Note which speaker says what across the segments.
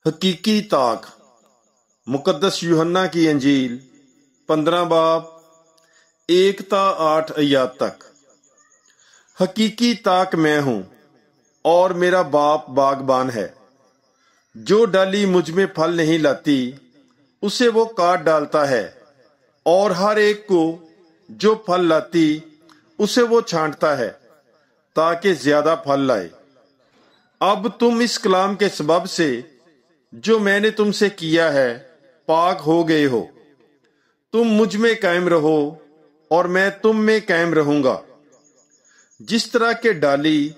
Speaker 1: حقیقی طاق مقدس یوحنا کی انجیل 15 باب 1 تا 8 آیات تک۔ حقیقی طاق میں ہوں اور میرا باپ باغبان ہے۔ جو ڈالی مجھ میں پھل نہیں لاتی اسے وہ کاٹ ڈالتا ہے، اور ہر ایک کو جو پھل لاتی اسے وہ چھانٹتا ہے تاکہ زیادہ پھل لائے۔ اب تم اس کلام کے سبب سے جو میں نے تم سے کیا ہے پاک ہو گئے ہو۔ تم مجھ میں قائم رہو اور میں تم میں قائم رہوں گا۔ جس طرح کہ ڈالی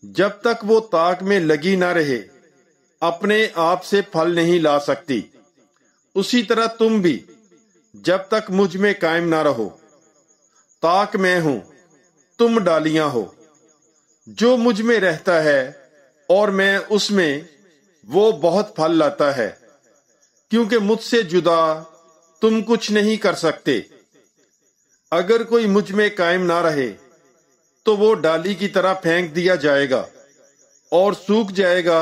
Speaker 1: جب تک وہ طاق میں لگی نہ رہے اپنے آپ سے پھل نہیں لا سکتی، اسی طرح تم بھی جب تک مجھ میں قائم نہ رہو۔ طاق میں ہوں، تم ڈالیاں ہو۔ جو مجھ میں رہتا ہے اور میں اس میں، وہ بہت پھل لاتا ہے، کیونکہ مجھ سے جدا تم کچھ نہیں کر سکتے۔ اگر کوئی مجھ میں قائم نہ رہے تو وہ ڈالی کی طرح پھینک دیا جائے گا اور سوکھ جائے گا،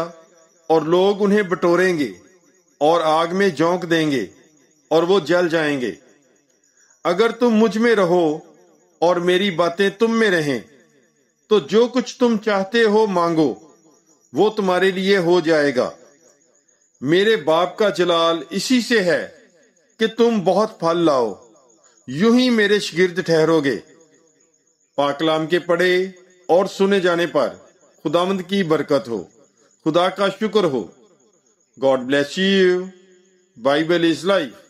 Speaker 1: اور لوگ انہیں بٹوریں گے اور آگ میں جھونک دیں گے اور وہ جل جائیں گے۔ اگر تم مجھ میں رہو اور میری باتیں تم میں رہیں تو جو کچھ تم چاہتے ہو مانگو، وہ تمہارے لیے ہو جائے گا۔ میرے باپ کا جلال اسی سے ہے کہ تم بہت پھل لاؤ، یوں ہی میرے شاگرد ٹھہرو گے۔ پاک کلام کے پڑھے اور سنے جانے پر خداوند کی برکت ہو، خدا کا شکر ہو۔ God bless you. Bible is life.